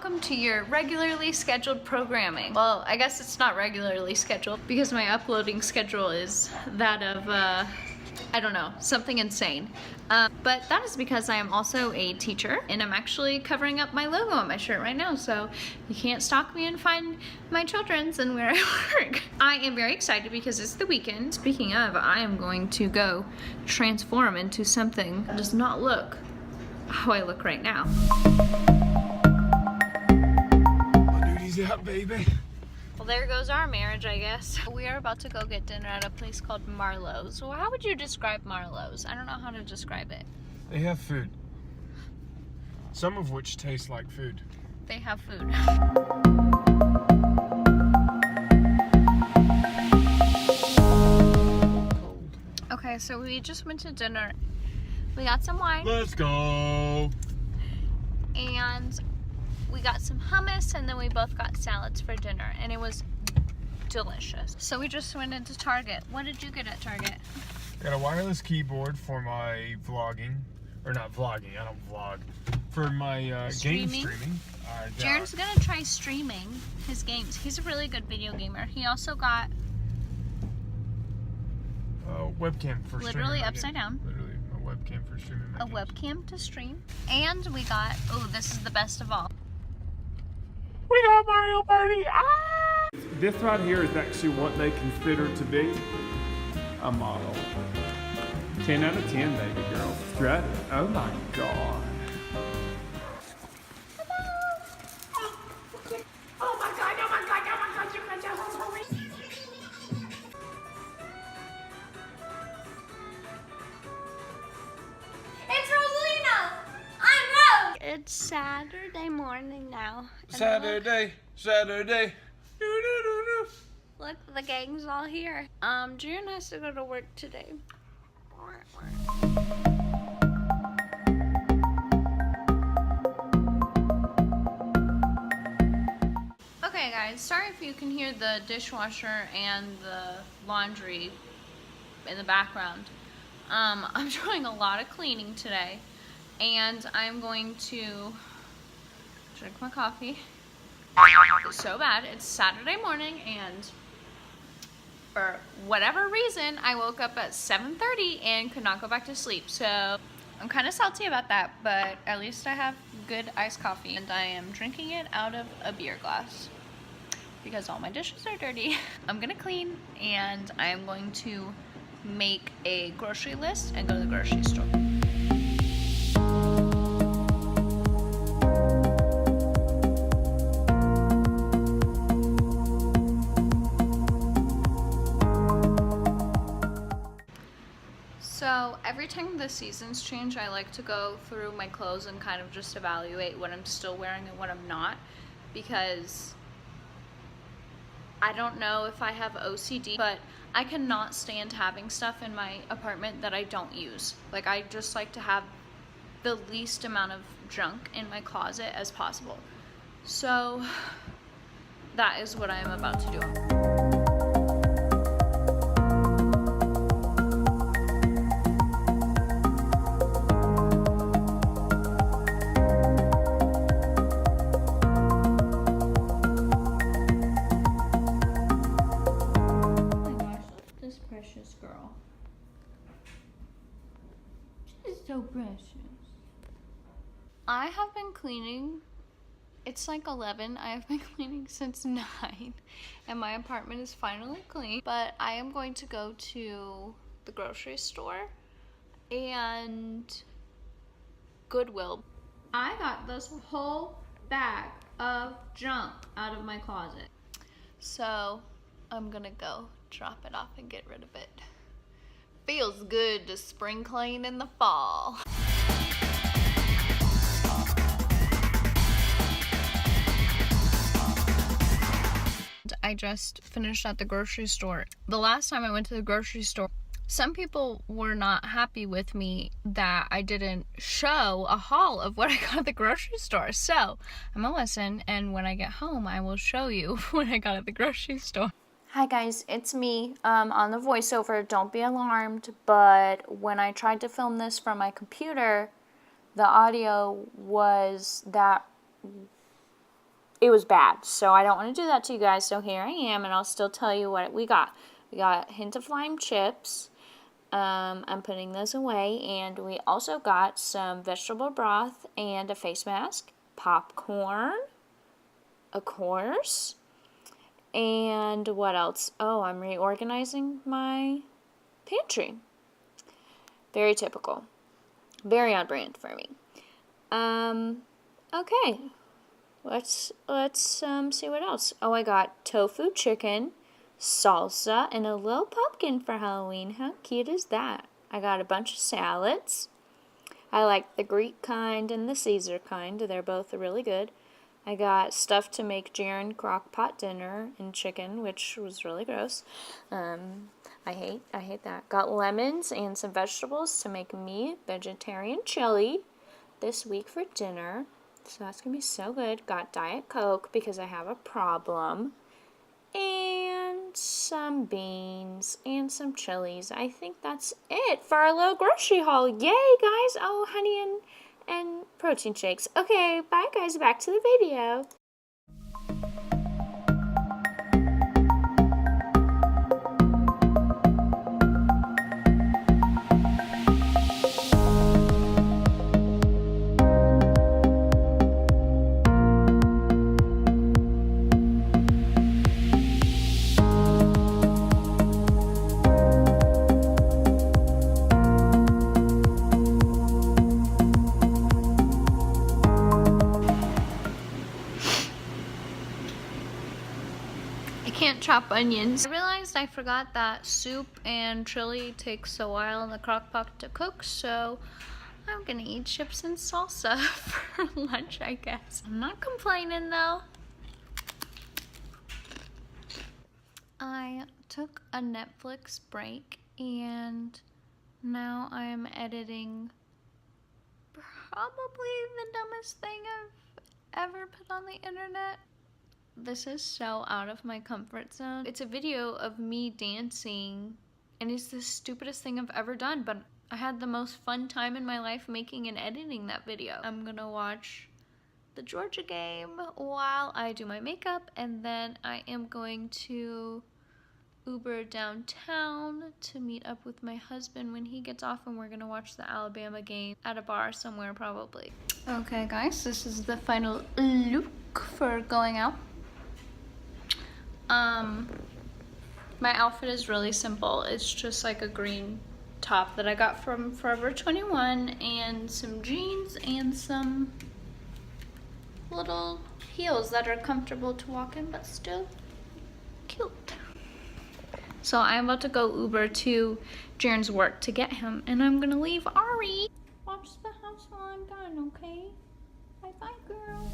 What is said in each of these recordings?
welcome to your regularly scheduled programming. Well, I guess it's not regularly scheduled because my uploading schedule is that of, I don't know, something insane. But that is because I am also a teacher, and I'm actually covering up my logo on my shirt right now, so you can't stalk me and find my children's and where I work. I am very excited because it's the weekend. Speaking of, I am going to go transform into something that does not look how I look right now. My duty's out, baby. Well, there goes our marriage, I guess. We are about to go get dinner at a place called Marlowe's. Well, how would you describe Marlowe's? I don't know how to describe it. They have food. Some of which taste like food. They have food. Cold. Okay, so we just went to dinner. We got some wine. Let's go. And we got some hummus, and then we both got salads for dinner, and it was delicious. So we just went into Target. What did you get at Target? I got a wireless keyboard for my vlogging. Or not vlogging, I don't vlog. For my game streaming. Jaren's gonna try streaming his games. He's a really good video gamer. He also got a webcam for literally upside down. Literally a webcam for streaming my games. Webcam to stream. And we got, oh, this is the best of all. We got Mario Party! Ah! This right here is actually what they consider to be a model. 10 out of 10, baby girl. Strut. Oh my god. It's Saturday morning now. Saturday. Look, the gang's all here. June has to go to work today. Okay guys, sorry if you can hear the dishwasher and the laundry in the background. I'm doing a lot of cleaning today, and I'm going to drink my coffee. It's so bad. It's Saturday morning, and for whatever reason, I woke up at 7:30 and could not go back to sleep. So I'm kind of salty about that, but at least I have good iced coffee, and I am drinking it out of a beer glass because all my dishes are dirty. I'm gonna clean, and I am going to make a grocery list and go to the grocery store. So every time the seasons change, I like to go through my clothes and kind of just evaluate what I'm still wearing and what I'm not, because I don't know if I have OCD, but I cannot stand having stuff in my apartment that I don't use. Like, I just like to have the least amount of junk in my closet as possible. So that is what I am about to do. Girl. She's so precious. I have been cleaning. It's like 11. I have been cleaning since 9, and my apartment is finally clean. But I am going to go to the grocery store and Goodwill. I got this whole bag of junk out of my closet, so I'm gonna go drop it off and get rid of it. Feels good to spring clean in the fall. I just finished at the grocery store. The last time I went to the grocery store, some people were not happy with me that I didn't show a haul of what I got at the grocery store. So I'm gonna listen, and when I get home, I will show you what I got at the grocery store. Hi guys, it's me on the voiceover. Don't be alarmed, but when I tried to film this from my computer, the audio was that it was bad. So I don't want to do that to you guys. So here I am, and I'll still tell you what we got. We got Hint of Lime chips. I'm putting those away. And we also got some vegetable broth and a face mask. Popcorn, of course. And what else? Oh, I'm reorganizing my pantry. Very typical. Very on brand for me. Okay. Let's see what else. Oh, I got tofu chicken, salsa, and a little pumpkin for Halloween. How cute is that? I got a bunch of salads. I like the Greek kind and the Caesar kind. They're both really good. I got stuff to make Jaren crock pot dinner and chicken, which was really gross. I hate that. Got lemons and some vegetables to make me vegetarian chili this week for dinner. So that's going to be so good. Got Diet Coke because I have a problem. And some beans and some chilies. I think that's it for our little grocery haul. Yay, guys. Oh, honey and protein shakes. Okay, bye, guys. Back to the video. I can't chop onions. I realized I forgot that soup and chili takes a while in the crock pot to cook, so I'm gonna eat chips and salsa for lunch, I guess. I'm not complaining though. I took a Netflix break and now I'm editing probably the dumbest thing I've ever put on the internet. This is so out of my comfort zone. It's a video of me dancing, and it's the stupidest thing I've ever done, but I had the most fun time in my life making and editing that video. I'm gonna watch the Georgia game while I do my makeup, and then I am going to Uber downtown to meet up with my husband when he gets off, and we're gonna watch the Alabama game at a bar somewhere probably. Okay guys, this is the final look for going out. My outfit is really simple. It's just like a green top that I got from Forever 21 and some jeans and some little heels that are comfortable to walk in but still cute. So I'm about to go Uber to Jaren's work to get him, and I'm gonna leave Ari. Watch the house while I'm gone, okay? Bye bye, girl.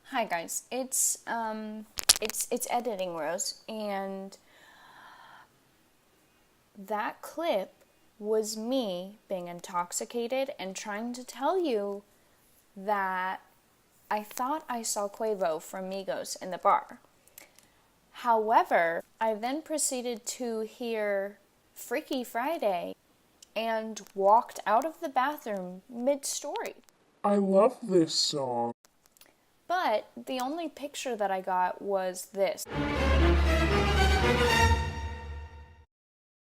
Hi guys, it's Editing Rose, and that clip was me being intoxicated and trying to tell you that I thought I saw QUAVO from Migos in the bar. However, I then proceeded to hear Freaky Friday and walked out of the bathroom mid-story. I love this song. But the only picture that I got was this.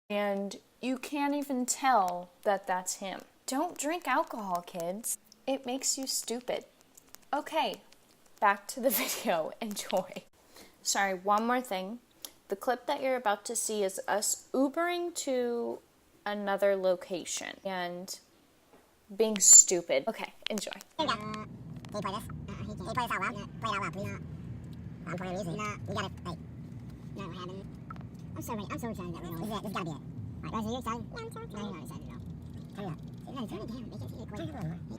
And you can't even tell that that's him. Don't drink alcohol, kids. It makes you stupid. Okay, back to the video. Enjoy. Sorry, one more thing. The clip that you're about to see is us Ubering to another location and being stupid. Okay, enjoy. Can you play this? Can you play this out loud? Play it out loud, please. I'm playing music. We gotta, like, no, what happened? I'm so excited that we know. This gotta be it. Alright, Rosie, are you excited? Yeah, I'm so excited. No, you're not excited at all. Turn it up. No, turn it down. Make it quick. Turn it on.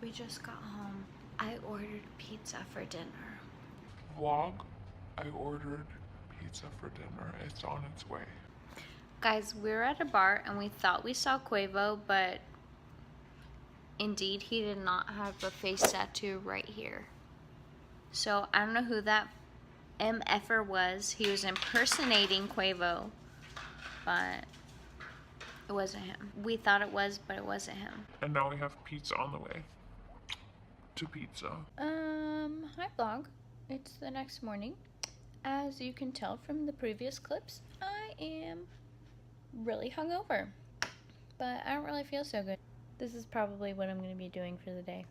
We just got home. I ordered pizza for dinner. Vlog, I ordered pizza for dinner. It's on its way. Guys, we were at a bar and we thought we saw QUAVO, but indeed he did not have a face tattoo right here. So I don't know who that MFer was. He was impersonating QUAVO, but it wasn't him. We thought it was, but it wasn't him. And now we have pizza on the way. To pizza. Hi vlog. It's the next morning. As you can tell from the previous clips, I am really hungover, but I don't really feel so good. This is probably what I'm going to be doing for the day.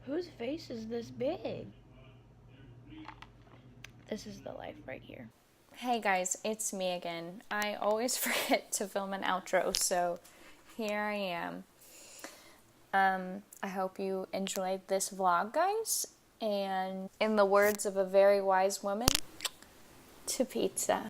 Whose face is this big? This is the life right here. Hey guys, it's me again. I always forget to film an outro, so here I am. I hope you enjoyed this vlog, guys. And in the words of a very wise woman, to pizza.